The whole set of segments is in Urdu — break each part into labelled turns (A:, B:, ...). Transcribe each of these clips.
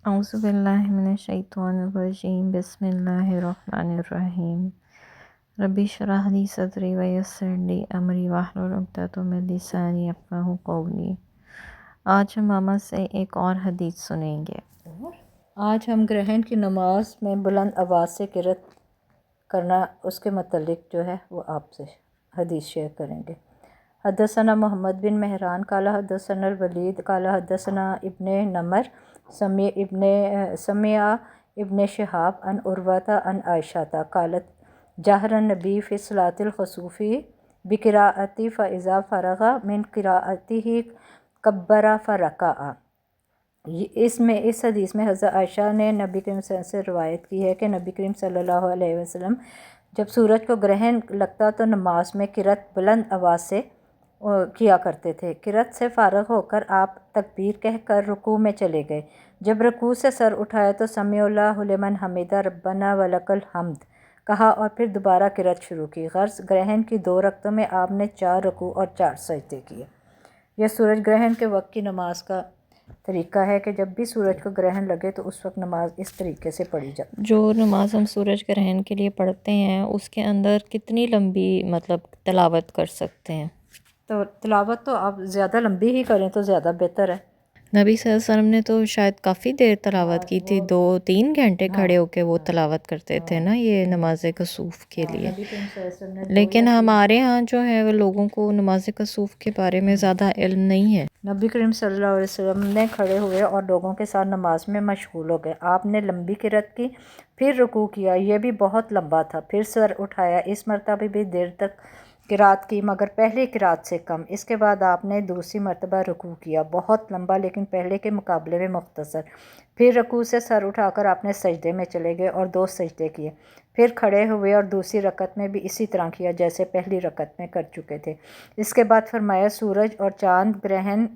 A: اعوذ باللہ من الشیطان الرجیم بسم اللہ الرحمن الرحیم رب اشرح لی صدری ویسر لی امری واحلل عقدۃ من لسانی یفقہوا قولی۔ آج ہم ماما سے ایک اور حدیث سنیں گے۔
B: آج ہم گرہن کی نماز میں بلند آواز سے قرأت کرنا اس کے متعلق جو ہے وہ آپ سے حدیث شیئر کریں گے۔ حدثنا محمد بن مہران قال حدثنا الولید قال حدثنا ابن نمر سمع ابن شہاب عن عروۃ عن عائشہ قالت جہر النبی فی صلاۃ الخسوف بقراءۃ فاذا فرغ من قراءتہ کبر فرکع۔ اس حدیث میں حضرت عائشہ نے نبی کریم صلی اللہ علیہ وسلم سے روایت کی ہے کہ نبی کریم صلی اللہ علیہ وسلم جب سورج کو گرہن لگتا تو نماز میں قرأت بلند آواز سے کیا کرتے تھے۔ قرأت سے فارغ ہو کر آپ تکبیر کہہ کر رکوع میں چلے گئے۔ جب رکوع سے سر اٹھایا تو سمیع اللہ لمن حمدہ ربنا ولک الحمد کہا اور پھر دوبارہ قرأت شروع کی۔ غرض گرہن کی 2 رکعتوں میں آپ نے 4 رکوع اور 4 سجدے کیے۔ یہ سورج گرہن کے وقت کی نماز کا طریقہ ہے کہ جب بھی سورج کو گرہن لگے تو اس وقت نماز اس طریقے سے پڑھی جاتی ہے۔
A: جو نماز ہم سورج گرہن کے لیے پڑھتے ہیں اس کے اندر کتنی لمبی تلاوت کر سکتے ہیں؟
B: تو تلاوت تو آپ زیادہ لمبی ہی کریں تو زیادہ بہتر ہے۔
A: نبی صلی اللہ علیہ وسلم نے تو شاید کافی دیر تلاوت کی تھی، 2-3 گھنٹے کھڑے ہو کے وہ تلاوت کرتے تھے نا یہ نماز کسوف کے لیے۔
B: نبی کریم صلی اللہ علیہ وسلم نے
A: لیکن ہمارے ہاں جو ہے وہ لوگوں کو نماز کسوف کے بارے میں زیادہ علم نہیں ہے۔
B: نبی کریم صلی اللہ علیہ وسلم نے کھڑے ہوئے اور لوگوں کے ساتھ نماز میں مشغول ہو گئے۔ آپ نے لمبی قرأت کی، پھر رکوع کیا، یہ بھی بہت لمبا تھا، پھر سر اٹھایا، اس مرتبہ بھی دیر تک قرأت کی مگر پہلی قرأت سے کم۔ اس کے بعد آپ نے دوسری مرتبہ رکوع کیا، بہت لمبا لیکن پہلے کے مقابلے میں مختصر۔ پھر رکوع سے سر اٹھا کر آپ نے سجدے میں چلے گئے اور 2 سجدے کیے، پھر کھڑے ہوئے اور دوسری رکعت میں بھی اسی طرح کیا جیسے پہلی رکعت میں کر چکے تھے۔ اس کے بعد فرمایا سورج اور چاند گرہن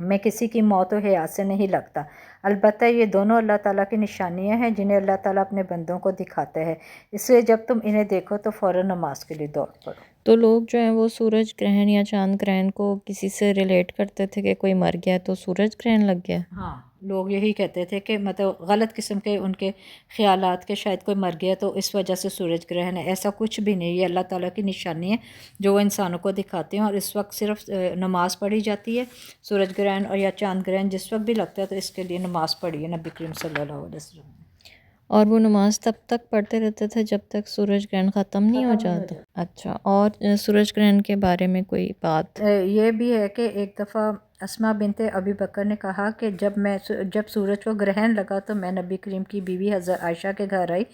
B: میں کسی کی موت و حیات سے نہیں لگتا، البتہ یہ دونوں اللہ تعالیٰ کی نشانیاں ہیں جنہیں اللہ تعالیٰ اپنے بندوں کو دکھاتا ہے، اس لیے جب تم انہیں دیکھو تو فوراً نماز کے لیے دوڑ پڑو۔
A: تو لوگ جو ہیں وہ سورج گرہن یا چاند گرہن کو کسی سے ریلیٹ کرتے تھے کہ کوئی مر گیا تو سورج گرہن لگ گیا۔
B: ہاں، لوگ یہی کہتے تھے کہ غلط قسم کے ان کے خیالات کے شاید کوئی مر گیا تو اس وجہ سے سورج گرہن ہے۔ ایسا کچھ بھی نہیں، یہ اللہ تعالیٰ کی نشانی ہے جو وہ انسانوں کو دکھاتے ہیں، اور اس وقت صرف نماز پڑھی جاتی ہے۔ سورج گرہن اور یا چاند گرہن جس وقت بھی لگتا ہے تو اس کے لیے نماز پڑھی ہے نبی کریم صلی اللہ علیہ وسلم نے۔
A: اور وہ نماز تب تک پڑھتے رہتے تھے جب تک سورج گرہن ختم نہیں ہو جاتا؟ اچھا، اور سورج گرہن کے بارے میں کوئی بات؟
B: یہ بھی ہے کہ ایک دفعہ اسماء بنت ابی بکر نے کہا کہ جب سورج کو گرہن لگا تو میں نبی کریم کی بیوی حضرت عائشہ کے گھر آئی۔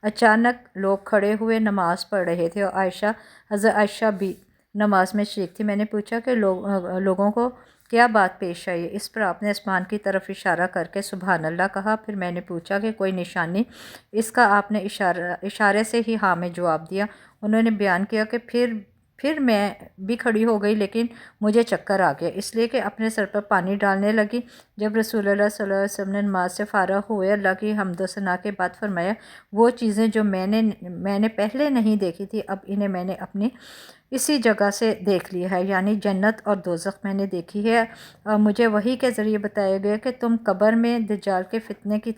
B: اچانک لوگ کھڑے ہوئے نماز پڑھ رہے تھے اور حضرت عائشہ بھی نماز میں شریک تھی۔ میں نے پوچھا کہ لوگوں کو کیا بات پیش آئی؟ اس پر آپ نے آسمان کی طرف اشارہ کر کے سبحان اللہ کہا۔ پھر میں نے پوچھا کہ کوئی نشانی؟ اس کا آپ نے اشارے سے ہی ہاں میں جواب دیا۔ انہوں نے بیان کیا کہ پھر میں بھی کھڑی ہو گئی لیکن مجھے چکر آ گیا، اس لیے کہ اپنے سر پر پانی ڈالنے لگی۔ جب رسول اللہ صلی اللہ علیہ وسلم نے نماز سے فارغ ہوئے اللہ کی حمد و ثنا کے بعد فرمایا وہ چیزیں جو میں نے پہلے نہیں دیکھی تھی اب انہیں میں نے اپنی اسی جگہ سے دیکھ لی ہے، یعنی جنت اور دوزخ میں نے دیکھی ہے، اور مجھے وحی کے ذریعے بتایا گیا کہ تم قبر میں دجال کے فتنے کی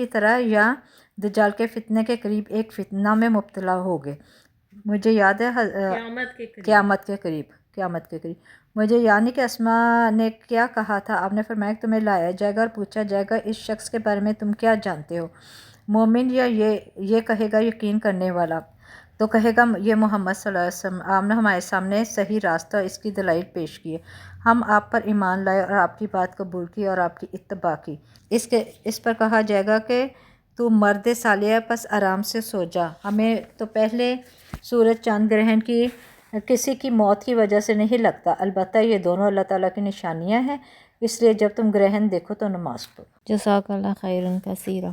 B: طرح یا دجال کے فتنے کے قریب ایک فتنہ میں مبتلا ہوگے۔ مجھے یاد ہے قیامت کے قریب مجھے یعنی کہ اسماء نے کیا کہا تھا؟ آپ نے فرمایا کہ تمہیں لایا جائے گا اور پوچھا جائے گا اس شخص کے بارے میں تم کیا جانتے ہو، مومن یا یہ کہے گا یقین کرنے والا، تو کہے گا یہ محمد صلی اللہ علیہ وسلم۔ آپ نے ہمارے سامنے صحیح راستہ اس کی دلائل پیش کیے، ہم آپ پر ایمان لائے اور آپ کی بات قبول کی اور آپ کی اتباع کی۔ اس پر کہا جائے گا کہ تو مرد صالح ہے پس آرام سے سو جا، ہمیں تو پہلے سورج چاند گرہن کی کسی کی موت کی وجہ سے نہیں لگتا، البتہ یہ دونوں اللہ تعالیٰ کی نشانیاں ہیں، اس لیے جب تم گرہن دیکھو تو نماز پڑھو۔
A: جزاک اللہ خیرن کثیرا۔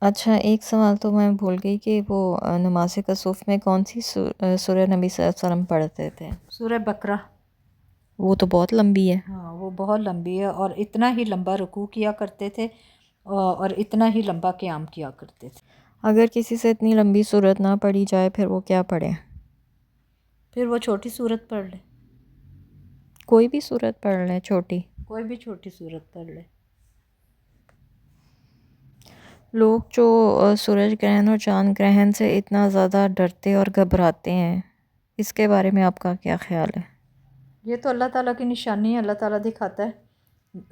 A: اچھا، ایک سوال تو میں بھول گئی کہ وہ نماز کسوف میں کون سی سورہ نبی صلی اللہ علیہ وسلم پڑھتے تھے؟
B: سورہ بقرہ۔
A: وہ تو بہت لمبی ہے۔
B: ہاں، وہ بہت لمبی ہے اور اتنا ہی لمبا رکوع کیا کرتے تھے اور اتنا ہی لمبا قیام کیا کرتے تھے۔
A: اگر کسی سے اتنی لمبی صورت نہ پڑھی جائے پھر وہ کیا پڑھے؟
B: پھر وہ چھوٹی صورت پڑھ لے،
A: کوئی بھی صورت پڑھ لے، چھوٹی؟
B: کوئی بھی چھوٹی صورت پڑھ لے۔
A: لوگ جو سورج گرہن اور چاند گرہن سے اتنا زیادہ ڈرتے اور گھبراتے ہیں، اس کے بارے میں آپ کا کیا خیال ہے؟
B: یہ تو اللہ تعالیٰ کی نشانی ہے، اللہ تعالیٰ دکھاتا ہے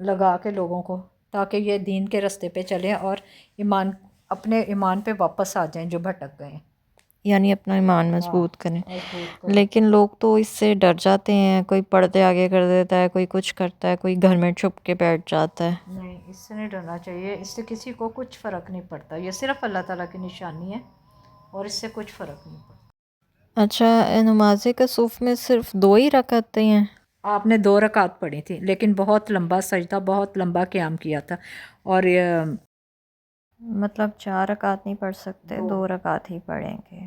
B: لگا کے لوگوں کو، تاکہ یہ دین کے راستے پہ چلیں اور اپنے ایمان پہ واپس آ جائیں جو بھٹک گئے ہیں۔
A: یعنی اپنا ایمان
B: ہاں،
A: مضبوط کریں۔
B: مضبوط کریں۔
A: لیکن لوگ تو اس سے ڈر جاتے ہیں، کوئی پردے آگے کر دیتا ہے، کوئی کچھ کرتا ہے، کوئی گھر میں چھپ کے بیٹھ جاتا ہے۔
B: نہیں، اس سے نہیں ڈرنا چاہیے، اس سے کسی کو کچھ فرق نہیں پڑتا، یہ صرف اللہ تعالیٰ کی نشانی ہے اور اس سے کچھ فرق نہیں پڑتا۔
A: اچھا، نماز کسوف میں صرف 2 ہی رکعتیں ہیں؟
B: آپ نے 2 رکعت پڑھی تھی، لیکن بہت لمبا سجدہ، بہت لمبا قیام کیا تھا، اور
A: مطلب 4 رکعت نہیں پڑھ سکتے، 2 رکعت ہی پڑھیں گے؟